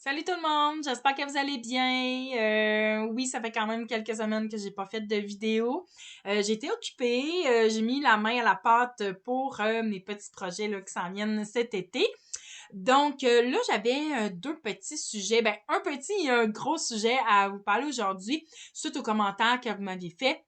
Salut tout le monde, j'espère que vous allez bien. Oui, ça fait quand même quelques semaines que j'ai pas fait de vidéo. J'ai été occupée, j'ai mis la main à la pâte pour mes petits projets là, qui s'en viennent cet été. Donc là, j'avais deux petits sujets, ben un petit et un gros sujet à vous parler aujourd'hui, suite aux commentaires que vous m'aviez fait.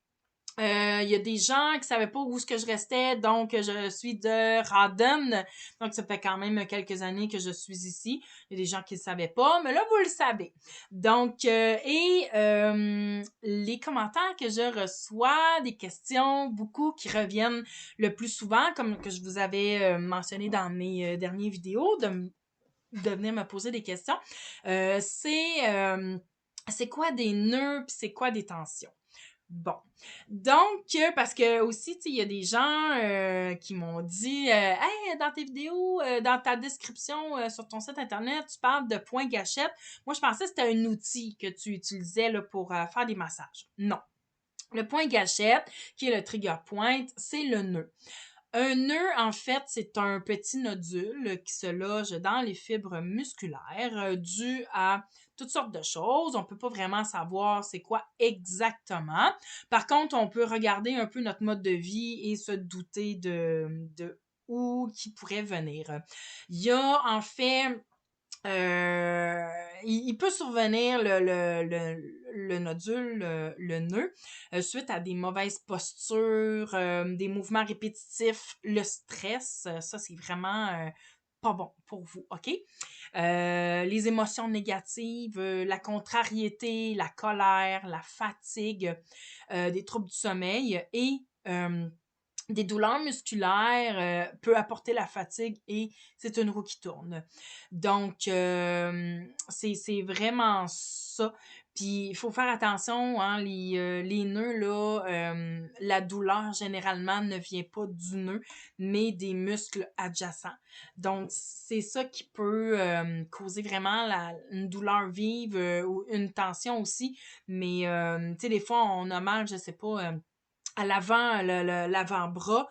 Il y a des gens qui savaient pas où est-ce que je restais, donc je suis de Rawdon. Donc ça fait quand même quelques années que je suis ici. Il y a des gens qui le savaient pas, mais là vous le savez. Donc les commentaires que je reçois, des questions, beaucoup qui reviennent le plus souvent, comme que je vous avais mentionné dans mes dernières vidéos, de venir me poser des questions. C'est quoi des nœuds pis c'est quoi des tensions? Bon. Donc, parce que aussi, tu sais, il y a des gens qui m'ont dit Hey, dans tes vidéos, dans ta description sur ton site internet, tu parles de point gâchette. Moi, je pensais que c'était un outil que tu utilisais là, pour faire des massages. Non. Le point gâchette, qui est le trigger point, c'est le nœud. Un nœud, en fait, c'est un petit nodule qui se loge dans les fibres musculaires dû à toutes sortes de choses. On peut pas vraiment savoir c'est quoi exactement. Par contre, on peut regarder un peu notre mode de vie et se douter de où qui pourrait venir. Il y a en fait il peut survenir le nodule, le nœud, suite à des mauvaises postures, des mouvements répétitifs, le stress. Ça, c'est vraiment pas bon pour vous, OK? Les émotions négatives, la contrariété, la colère, la fatigue, des troubles du sommeil et des douleurs musculaires peut apporter la fatigue et c'est une roue qui tourne. Donc, c'est vraiment ça. Puis, il faut faire attention, hein, les nœuds, là, la douleur, généralement, ne vient pas du nœud, mais des muscles adjacents. Donc, c'est ça qui peut causer vraiment une douleur vive ou une tension aussi. Mais, tu sais, des fois, on a mal, je sais pas, à l'avant, l'avant-bras,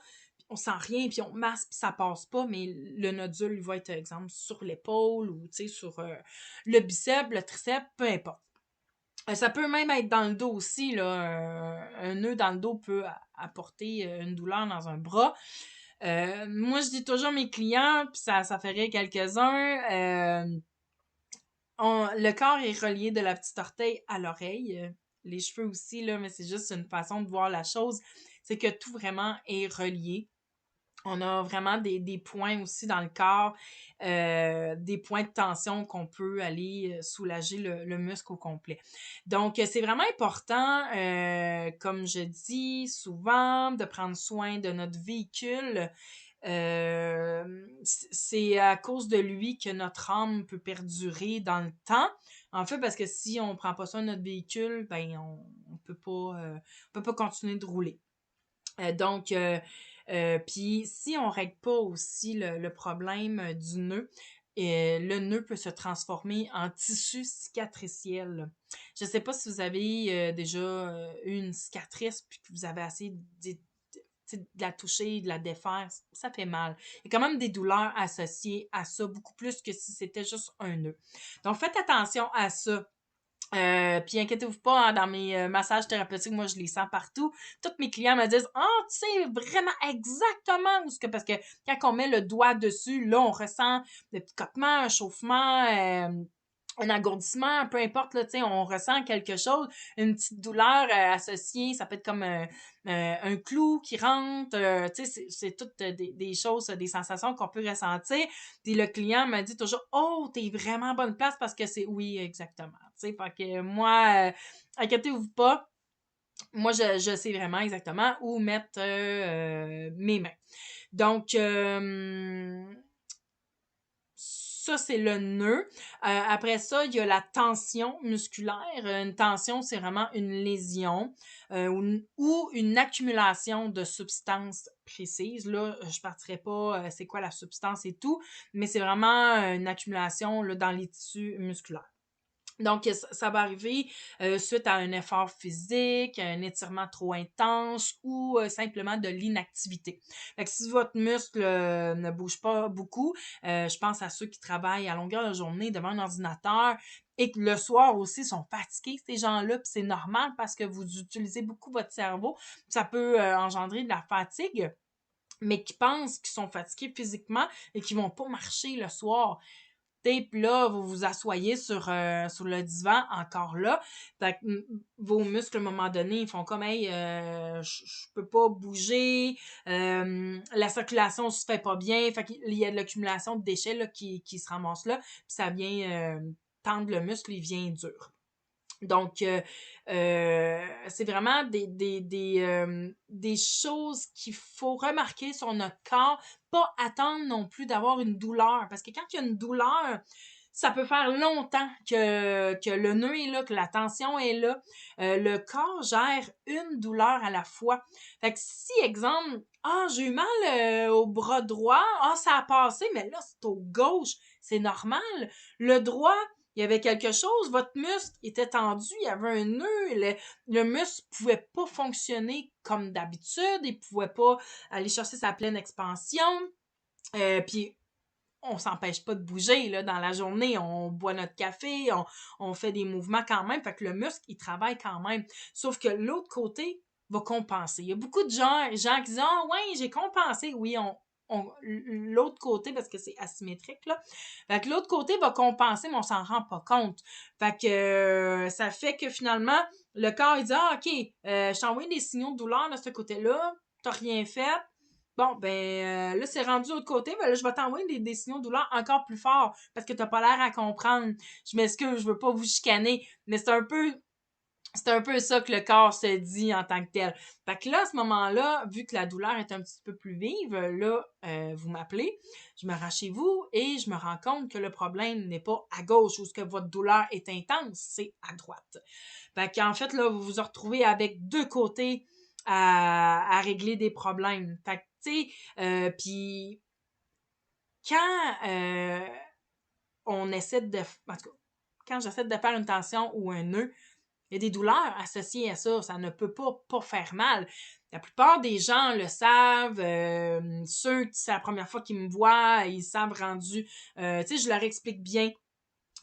on sent rien, puis on masse, puis ça passe pas, mais le nodule, il va être, exemple, sur l'épaule ou, tu sais, sur le biceps, le triceps, peu importe. Ça peut même être dans le dos aussi, là. Un nœud dans le dos peut apporter une douleur dans un bras. Moi, je dis toujours à mes clients, puis ça fait rire quelques-uns, le corps est relié de la petite orteil à l'oreille. Les cheveux aussi, là, mais c'est juste une façon de voir la chose. C'est que tout vraiment est relié. On a vraiment des points aussi dans le corps, des points de tension qu'on peut aller soulager le muscle au complet. Donc, c'est vraiment important, comme je dis souvent, de prendre soin de notre véhicule. C'est à cause de lui que notre âme peut perdurer dans le temps. En fait, parce que si on prend pas soin de notre véhicule, ben on peut pas continuer de rouler. Puis si on règle pas aussi le problème du nœud, le nœud peut se transformer en tissu cicatriciel. Je sais pas si vous avez déjà eu une cicatrice puis que vous avez essayé de la toucher, de la défaire, ça fait mal. Il y a quand même des douleurs associées à ça, beaucoup plus que si c'était juste un nœud. Donc faites attention à ça. Puis inquiétez-vous pas, hein, dans mes massages thérapeutiques, moi je les sens partout. Tous mes clients me disent tu sais vraiment exactement où ce que parce que quand on met le doigt dessus, là on ressent le picotement, un chauffement, un engourdissement, peu importe là, tu sais, on ressent quelque chose, une petite douleur associée, ça peut être comme un clou qui rentre, tu sais, c'est toutes des choses, des sensations qu'on peut ressentir. Puis le client m'a dit toujours oh t'es vraiment bonne place parce que c'est oui exactement, tu sais, fait que moi inquiétez-vous pas, moi je sais vraiment exactement où mettre mes mains. Donc ça, c'est le nœud. Après ça, il y a la tension musculaire. Une tension, c'est vraiment une lésion ou une accumulation de substances précises. Là, je partirai pas c'est quoi la substance et tout, mais c'est vraiment une accumulation là, dans les tissus musculaires. Donc, ça va arriver suite à un effort physique, un étirement trop intense ou simplement de l'inactivité. Fait que si votre muscle ne bouge pas beaucoup, je pense à ceux qui travaillent à longueur de journée devant un ordinateur et que le soir aussi sont fatigués, ces gens-là, puis c'est normal parce que vous utilisez beaucoup votre cerveau. Ça peut engendrer de la fatigue, mais qui pensent qu'ils sont fatigués physiquement et qui vont pas marcher le soir. Puis là, vous vous assoyez sur le divan, encore là. Fait que vos muscles, à un moment donné, ils font comme, hey, je peux pas bouger, la circulation se fait pas bien, fait qu'il y a de l'accumulation de déchets là, qui se ramassent là, puis ça vient tendre le muscle, il vient dur. Donc, c'est vraiment des choses qu'il faut remarquer sur notre corps, pas attendre non plus d'avoir une douleur. Parce que quand il y a une douleur, ça peut faire longtemps que le nœud est là, que la tension est là. Le corps gère une douleur à la fois. Fait que si, exemple, j'ai eu mal au bras droit, ça a passé, mais là, c'est au gauche, c'est normal. Le droit, il y avait quelque chose, votre muscle était tendu, il y avait un nœud, le muscle pouvait pas fonctionner comme d'habitude, il pouvait pas aller chercher sa pleine expansion. Puis on s'empêche pas de bouger là dans la journée, on boit notre café, on fait des mouvements quand même, fait que le muscle il travaille quand même. Sauf que l'autre côté va compenser. Il y a beaucoup de gens qui disent ouais, j'ai compensé. Oui, l'autre côté, parce que c'est asymétrique, là. Fait que l'autre côté va compenser, mais on s'en rend pas compte. Fait que ça fait que finalement, le corps, il dit OK, je t'ai envoyé des signaux de douleur de ce côté-là, t'as rien fait. Bon, ben là, c'est rendu de l'autre côté, ben là, je vais t'envoyer des signaux de douleur encore plus forts parce que t'as pas l'air à comprendre. Je m'excuse, je veux pas vous chicaner, mais c'est un peu ça que le corps se dit en tant que tel. Fait que là, à ce moment-là, vu que la douleur est un petit peu plus vive, là, vous m'appelez, je me rends chez vous et je me rends compte que le problème n'est pas à gauche où ce que votre douleur est intense, c'est à droite. Fait qu'en fait, là, vous vous retrouvez avec deux côtés à régler des problèmes. Fait que, tu sais, puis quand on essaie de... En tout cas, quand j'essaie de faire une tension ou un nœud, il y a des douleurs associées à ça. Ça ne peut pas faire mal. La plupart des gens le savent. Ceux, c'est la première fois qu'ils me voient, ils savent rendu. Tu sais, je leur explique bien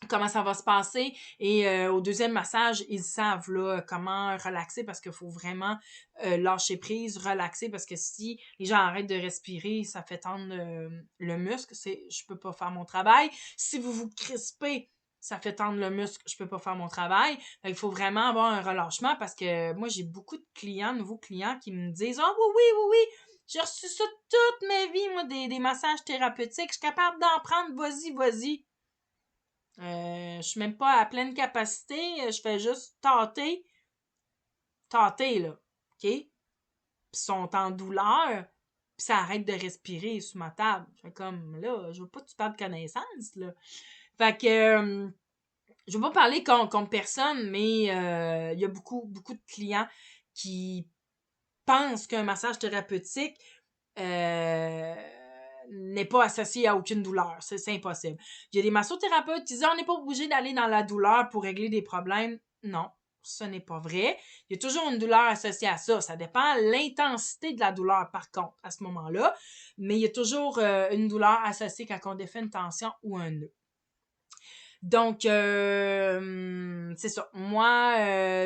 comment ça va se passer. Et au deuxième massage, ils savent là, comment relaxer parce qu'il faut vraiment lâcher prise, relaxer parce que si les gens arrêtent de respirer, ça fait tendre le muscle. Je peux pas faire mon travail. Si vous vous crispez, ça fait tendre le muscle, je peux pas faire mon travail. Il faut vraiment avoir un relâchement parce que moi, j'ai beaucoup de clients, nouveaux clients qui me disent « Ah oui, oui, oui, oui, j'ai reçu ça toute ma vie, moi, des massages thérapeutiques. Je suis capable d'en prendre, vas-y, vas-y. » Je suis même pas à pleine capacité, je fais juste tâter, là, OK? Puis ils sont en douleur, puis ça arrête de respirer sous ma table. Je fais comme, là, je veux pas que tu parles de connaissance, là. Fait que, je veux pas parler contre personne, mais il y a beaucoup de clients qui pensent qu'un massage thérapeutique euh, n'est pas associé à aucune douleur. C'est impossible. Il y a des massothérapeutes qui disent on n'est pas obligé d'aller dans la douleur pour régler des problèmes. Non, ce n'est pas vrai. Il y a toujours une douleur associée à ça. Ça dépend de l'intensité de la douleur, par contre, à ce moment-là. Mais il y a toujours une douleur associée quand on défait une tension ou un nœud. Donc, c'est ça. Moi,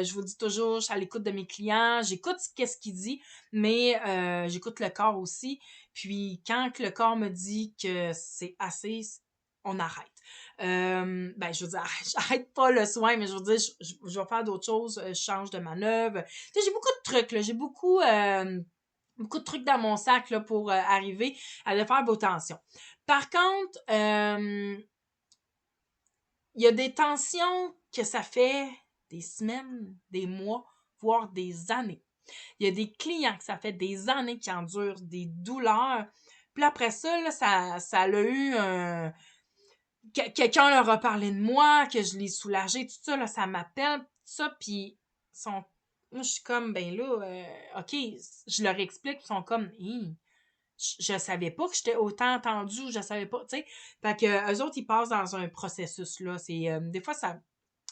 je vous dis toujours, je suis à l'écoute de mes clients, j'écoute qu'est-ce qu'il dit, mais j'écoute le corps aussi. Puis, quand le corps me dit que c'est assez, on arrête. Ben, je veux dire, j'arrête pas le soin, mais je veux dire, je vais faire d'autres choses, je change de manœuvre. Tu sais, j'ai beaucoup de trucs, là. J'ai beaucoup de trucs dans mon sac, là, pour arriver à le faire vos tensions. Par contre, il y a des tensions que ça fait des semaines, des mois, voire des années. Il y a des clients que ça fait des années qui endurent des douleurs. Puis après ça, là, ça a eu un... Quelqu'un leur a parlé de moi, que je l'ai soulagé, tout ça, là, ça m'appelle, tout ça, puis sont... Moi, je suis comme, ben là, OK, je leur explique, ils sont comme, je savais pas que j'étais autant entendue, je savais pas, tu sais. Fait que eux autres, ils passent dans un processus, là. C'est, des fois,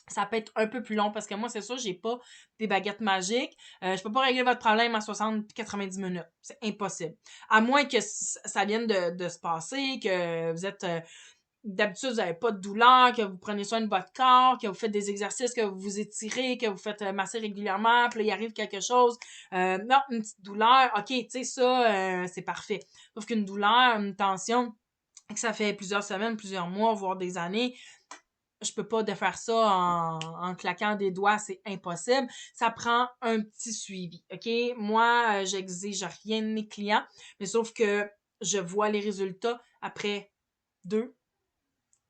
ça peut être un peu plus long parce que moi, c'est sûr, j'ai pas des baguettes magiques. Je peux pas régler votre problème en 60-90 minutes. C'est impossible. À moins que ça vienne de se passer, que vous êtes... d'habitude, vous n'avez pas de douleur, que vous prenez soin de votre corps, que vous faites des exercices, que vous vous étirez, que vous faites masser régulièrement, puis là, il arrive quelque chose. Non, une petite douleur, ok, tu sais, ça, c'est parfait. Sauf qu'une douleur, une tension, que ça fait plusieurs semaines, plusieurs mois, voire des années, je peux pas défaire ça en claquant des doigts, c'est impossible. Ça prend un petit suivi, OK? Moi, j'exige rien de mes clients, mais sauf que je vois les résultats après 2,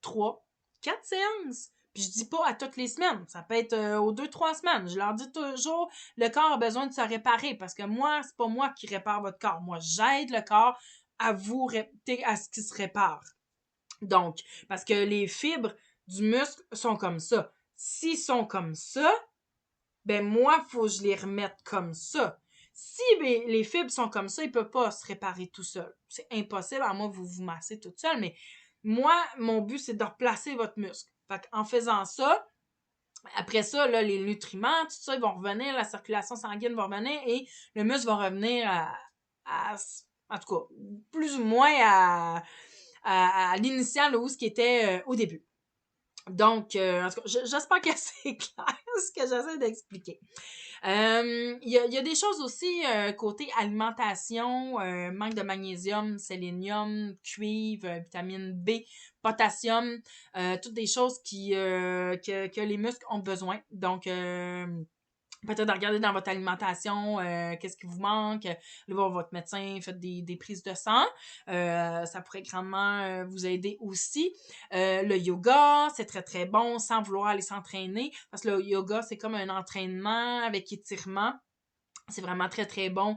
3, 4 séances. Puis je dis pas à toutes les semaines, ça peut être aux 2, 3 semaines. Je leur dis toujours, le corps a besoin de se réparer parce que moi, c'est pas moi qui répare votre corps. Moi, j'aide le corps à vous à ce qu'il se répare. Donc, parce que les fibres du muscle sont comme ça. S'ils sont comme ça, ben moi, faut que je les remette comme ça. Si les fibres sont comme ça, ils peuvent pas se réparer tout seul. C'est impossible, à moins que vous vous massez toute seule, mais moi, mon but, c'est de replacer votre muscle. Fait en faisant ça, après ça, là, les nutriments, tout ça, ils vont revenir, la circulation sanguine va revenir et le muscle va revenir à en tout cas, plus ou moins à l'initial où ce qui était au début. Donc, en tout cas, j'espère que c'est clair ce que j'essaie d'expliquer. Il y a des choses aussi côté alimentation, manque de magnésium, sélénium, cuivre, vitamine B, potassium, toutes des choses que les muscles ont besoin. Donc, peut-être de regarder dans votre alimentation qu'est-ce qui vous manque, allez voir votre médecin, faites des prises de sang. Ça pourrait grandement vous aider aussi. Le yoga, c'est très très bon sans vouloir aller s'entraîner parce que le yoga, c'est comme un entraînement avec étirement. C'est vraiment très très bon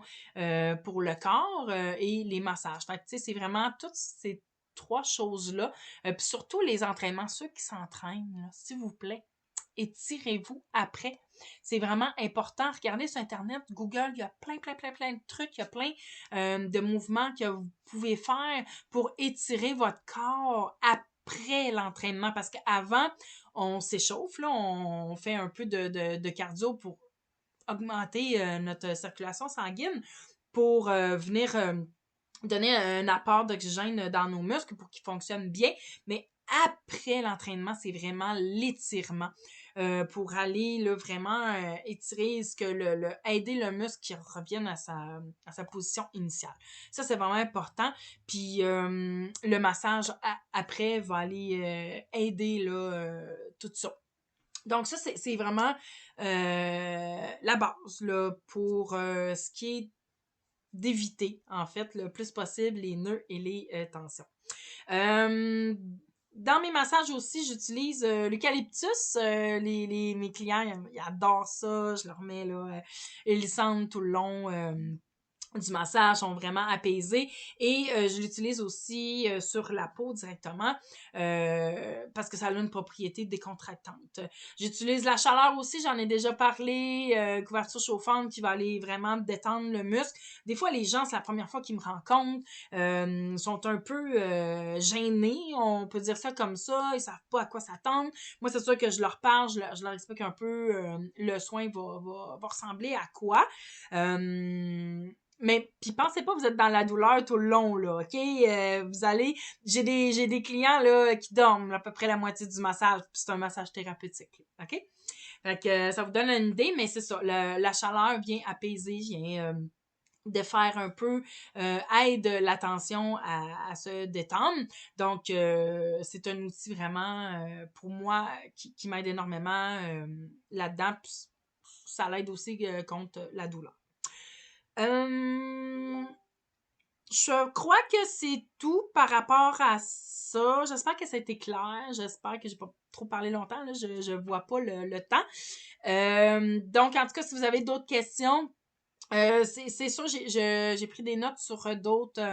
pour le corps et les massages. Fait que, tu sais, c'est vraiment toutes ces 3 choses-là. Puis surtout les entraînements, ceux qui s'entraînent, là, s'il vous plaît, étirez-vous après. C'est vraiment important. Regardez sur Internet, Google, il y a plein de trucs, il y a plein de mouvements que vous pouvez faire pour étirer votre corps après l'entraînement. Parce qu'avant, on s'échauffe, là, on fait un peu de cardio pour augmenter notre circulation sanguine, pour venir donner un apport d'oxygène dans nos muscles pour qu'ils fonctionnent bien. Mais après l'entraînement, c'est vraiment l'étirement pour aller là, vraiment étirer aider le muscle qui revienne à sa position initiale. Ça, c'est vraiment important. Puis le massage après va aller aider là, tout ça. Donc ça, c'est vraiment la base là, pour ce qui est d'éviter, en fait, le plus possible les nœuds et les tensions. Dans mes massages aussi, j'utilise l'eucalyptus. Mes clients, ils adorent ça. Je leur mets là, ils sentent tout le long du massage, sont vraiment apaisés et je l'utilise aussi sur la peau directement parce que ça a une propriété décontractante. J'utilise la chaleur aussi, j'en ai déjà parlé, couverture chauffante qui va aller vraiment détendre le muscle. Des fois, les gens, c'est la première fois qu'ils me rencontrent, sont un peu gênés, on peut dire ça comme ça, ils savent pas à quoi s'attendre. Moi, c'est sûr que je leur parle, je leur explique un peu le soin va ressembler à quoi. Mais puis pensez pas que vous êtes dans la douleur tout le long là, OK? J'ai des clients là qui dorment à peu près la moitié du massage, puis c'est un massage thérapeutique, là, OK? Fait que ça vous donne une idée, mais c'est ça, la chaleur vient apaiser, vient défaire un peu, aide la tension à se détendre. Donc c'est un outil vraiment pour moi qui m'aide énormément là-dedans, puis ça l'aide aussi contre la douleur. Je crois que c'est tout par rapport à ça. J'espère que ça a été clair. J'espère que j'ai pas trop parlé longtemps. Là. Je vois pas le temps. Donc, en tout cas, si vous avez d'autres questions, c'est sûr, j'ai pris des notes sur d'autres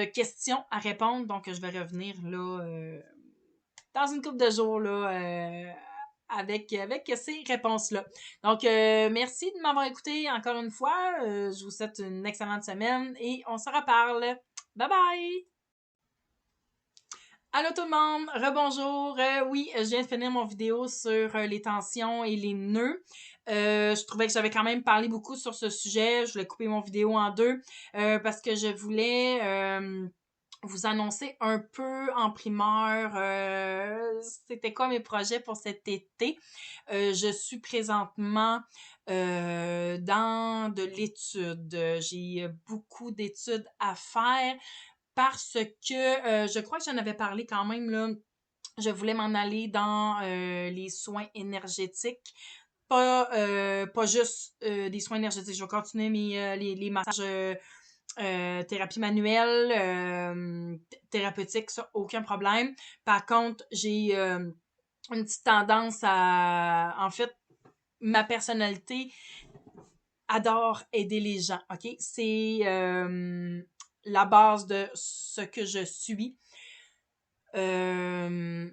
questions à répondre. Donc, je vais revenir là dans une couple de jours là, avec ces réponses-là. Donc, merci de m'avoir écouté encore une fois. Je vous souhaite une excellente semaine et on se reparle. Bye bye! Allô tout le monde, rebonjour. Oui, je viens de finir mon vidéo sur les tensions et les nœuds. Je trouvais que j'avais quand même parlé beaucoup sur ce sujet. Je voulais couper mon vidéo en deux parce que je voulais vous annoncer un peu en primeur c'était quoi mes projets pour cet été. Je suis présentement dans de l'étude. J'ai beaucoup d'études à faire parce que je crois que j'en avais parlé quand même là. Je voulais m'en aller dans les soins énergétiques. Pas juste des soins énergétiques. Je vais continuer les massages thérapie manuelle, thérapeutique, ça, aucun problème. Par contre, j'ai une petite tendance à... En fait, ma personnalité adore aider les gens, OK? C'est la base de ce que je suis. Je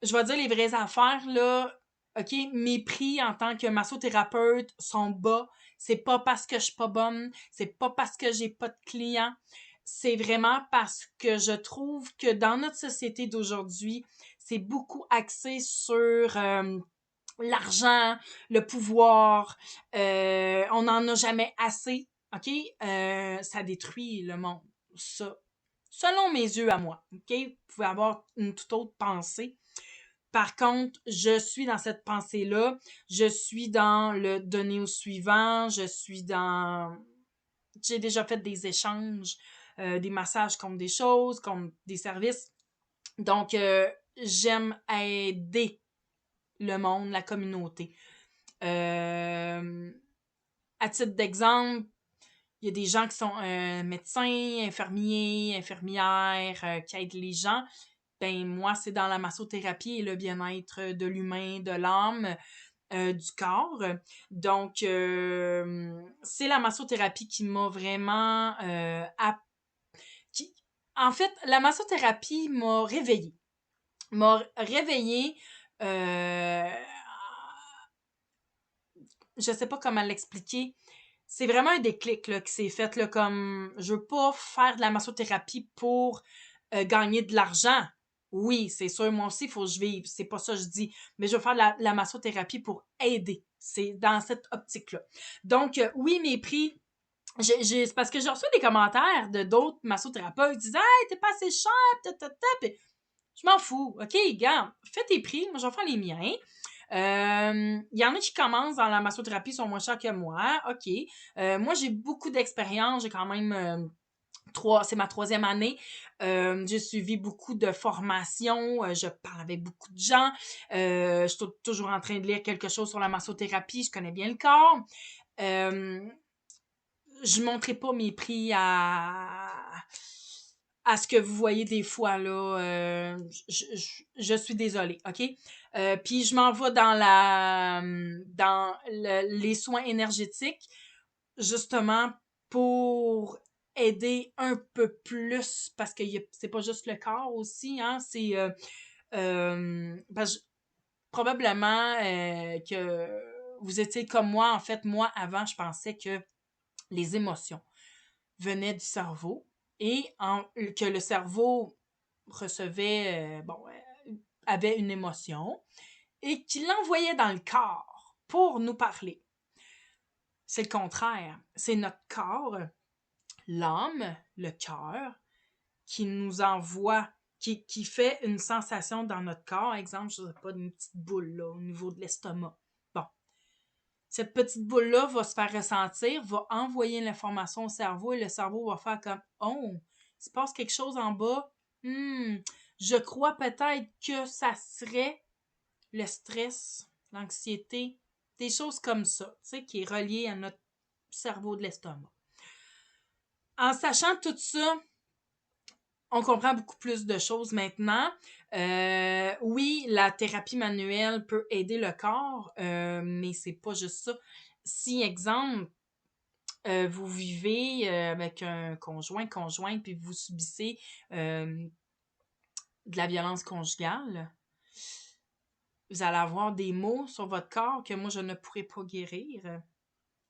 vais dire les vraies affaires, là. OK, mes prix en tant que massothérapeute sont bas. C'est pas parce que je suis pas bonne, c'est pas parce que j'ai pas de clients. C'est vraiment parce que je trouve que dans notre société d'aujourd'hui, c'est beaucoup axé sur l'argent, le pouvoir. On n'en a jamais assez. OK? Ça détruit le monde. Ça. Selon mes yeux à moi. OK? Vous pouvez avoir une toute autre pensée. Par contre, je suis dans cette pensée-là. Je suis dans le donner au suivant. Je suis dans... J'ai déjà fait des échanges, des massages contre des choses, contre des services. Donc, j'aime aider le monde, la communauté. À titre d'exemple, il y a des gens qui sont médecins, infirmiers, infirmières, qui aident les gens. Ben moi, c'est dans la massothérapie et le bien-être de l'humain, de l'âme, du corps. Donc, c'est la massothérapie qui m'a vraiment... qui... En fait, la massothérapie m'a réveillée. M'a réveillée... je sais pas comment l'expliquer. C'est vraiment un déclic là, qui s'est fait là, comme je veux pas faire de la massothérapie pour gagner de l'argent. Oui, c'est sûr, moi aussi, il faut que je vive. C'est pas ça que je dis. Mais je veux faire de la massothérapie pour aider. C'est dans cette optique-là. Donc, oui, mes prix, c'est parce que j'ai reçu des commentaires de d'autres massothérapeutes qui disent Hey, t'es pas assez cher, puis je m'en fous. OK, gars, fais tes prix, moi je vais faire les miens. Il y en a qui commencent dans la massothérapie, sont moins chers que moi. OK. Moi, j'ai beaucoup d'expérience. J'ai quand même c'est ma 3e année. J'ai suivi beaucoup de formations. Je parle avec beaucoup de gens. Je suis toujours en train de lire quelque chose sur la massothérapie. Je connais bien le corps. Je ne montrerai pas mes prix à ce que vous voyez des fois là. Je suis désolée, OK? Puis je m'en vais dans les soins énergétiques, justement pour aider un peu plus, parce que c'est pas juste le corps aussi, hein? C'est parce que probablement que vous étiez comme moi. En fait, moi, avant, je pensais que les émotions venaient du cerveau et que le cerveau recevait, avait une émotion et qu'il l'envoyait dans le corps pour nous parler. C'est le contraire. C'est notre corps, l'âme, le cœur, qui nous envoie, qui fait une sensation dans notre corps. Exemple, je sais pas, une petite boule là, au niveau de l'estomac. Bon. Cette petite boule-là va se faire ressentir, va envoyer l'information au cerveau et le cerveau va faire comme Oh, il se passe quelque chose en bas. Je crois peut-être que ça serait le stress, l'anxiété, des choses comme ça, tu sais, qui est relié à notre cerveau de l'estomac. En sachant tout ça, on comprend beaucoup plus de choses maintenant. Oui, la thérapie manuelle peut aider le corps, mais c'est pas juste ça. Si, exemple, vous vivez avec un conjointe, puis vous subissez de la violence conjugale, vous allez avoir des maux sur votre corps que moi, je ne pourrai pas guérir.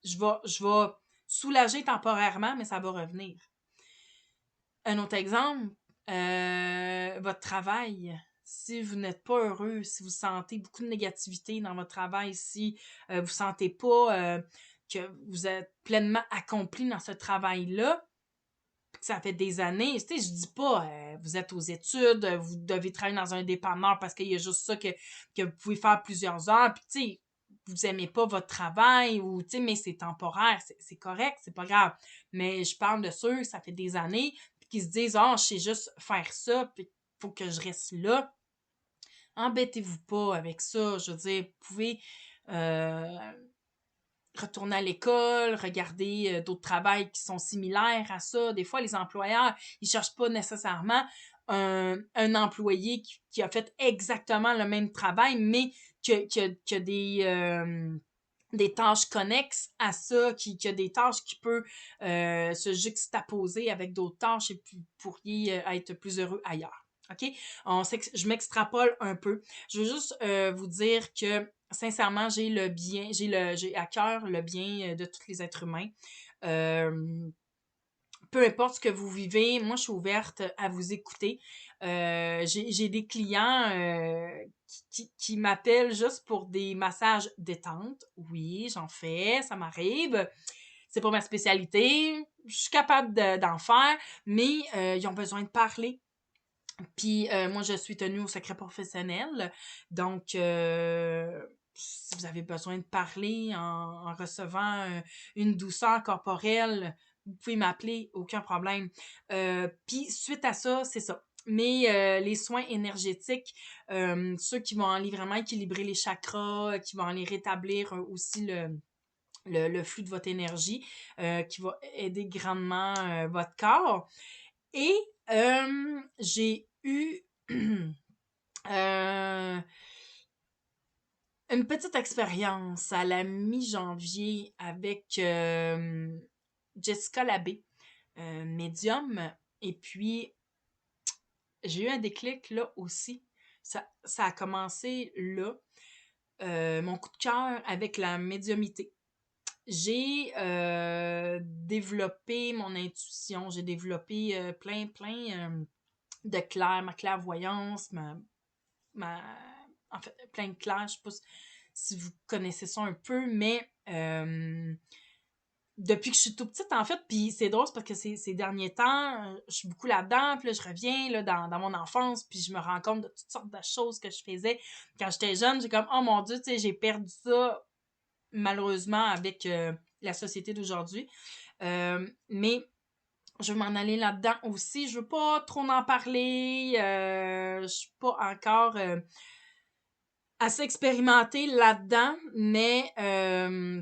Je vais soulager temporairement, mais ça va revenir. Un autre exemple, Votre travail. Si vous n'êtes pas heureux, si vous sentez beaucoup de négativité dans votre travail, si vous sentez pas que vous êtes pleinement accompli dans ce travail-là, que ça fait des années, tu sais, je dis pas, vous êtes aux études, vous devez travailler dans un dépanneur parce qu'il y a juste ça que vous pouvez faire plusieurs heures, puis tu sais, vous aimez pas votre travail, ou tu sais, mais c'est temporaire, c'est correct, c'est pas grave. Mais je parle de ceux, ça fait des années, puis qui se disent, ah, je sais juste faire ça, puis faut que je reste là. Embêtez-vous pas avec ça, je veux dire, vous pouvez euh, retourner à l'école, regarder d'autres travails qui sont similaires à ça. Des fois, les employeurs, ils cherchent pas nécessairement un employé qui a fait exactement le même travail, mais qui a des tâches connexes à ça, qui a des tâches qui peuvent se juxtaposer avec d'autres tâches et puis vous pourriez être plus heureux ailleurs. OK? Je m'extrapole un peu. Je veux juste vous dire que sincèrement, j'ai à cœur le bien de tous les êtres humains. Euh, Peu importe ce que vous vivez, moi, je suis ouverte à vous écouter. J'ai des clients qui m'appellent juste pour des massages détente. Oui, j'en fais, ça m'arrive. C'est pas ma spécialité. Je suis capable d'en faire, mais ils ont besoin de parler. Puis moi, je suis tenue au secret professionnel. Donc, si vous avez besoin de parler en recevant une douceur corporelle, vous pouvez m'appeler, aucun problème. Puis suite à ça, c'est ça. Mais les soins énergétiques, ceux qui vont aller vraiment équilibrer les chakras, qui vont aller rétablir aussi le flux de votre énergie, qui va aider grandement votre corps. Et j'ai eu euh, une petite expérience à la mi-janvier avec Jessica Labbé, médium. Et puis, j'ai eu un déclic là aussi. Ça a commencé là. Mon coup de cœur avec la médiumité. J'ai développé mon intuition, j'ai développé plein de ma clairvoyance, ma en fait, plein de clair, je sais pas si vous connaissez ça un peu, mais depuis que je suis tout petite, en fait, puis c'est drôle parce que ces derniers temps, je suis beaucoup là-dedans, puis là, je reviens là, dans mon enfance, puis je me rends compte de toutes sortes de choses que je faisais quand j'étais jeune. J'ai comme, oh mon Dieu, tu sais, j'ai perdu ça, malheureusement, avec la société d'aujourd'hui. Mais je veux m'en aller là-dedans aussi. Je veux pas trop en parler. Je suis pas encore assez expérimentée là-dedans, mais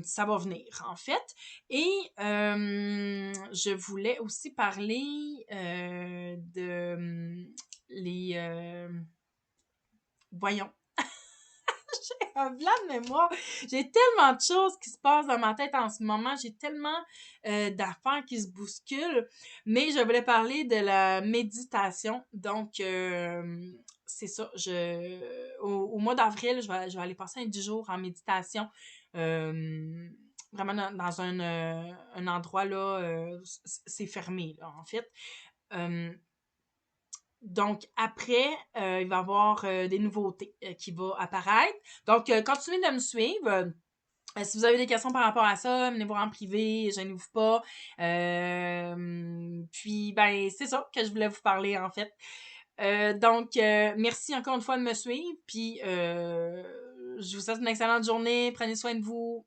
ça va venir, en fait. Et je voulais aussi parler de les... voyons. J'ai un blanc de mémoire. J'ai tellement de choses qui se passent dans ma tête en ce moment. J'ai tellement d'affaires qui se bousculent. Mais je voulais parler de la méditation. Donc, c'est ça. Au mois d'avril, je vais aller passer un 10 jours en méditation. Vraiment dans un endroit là, c'est fermé, là, en fait. Euh, donc, après, il va y avoir des nouveautés qui vont apparaître. Donc, continuez de me suivre. Si vous avez des questions par rapport à ça, venez voir en privé, gênez-vous pas. Puis, ben, c'est ça que je voulais vous parler, en fait. Donc, merci encore une fois de me suivre. Puis, je vous souhaite une excellente journée. Prenez soin de vous.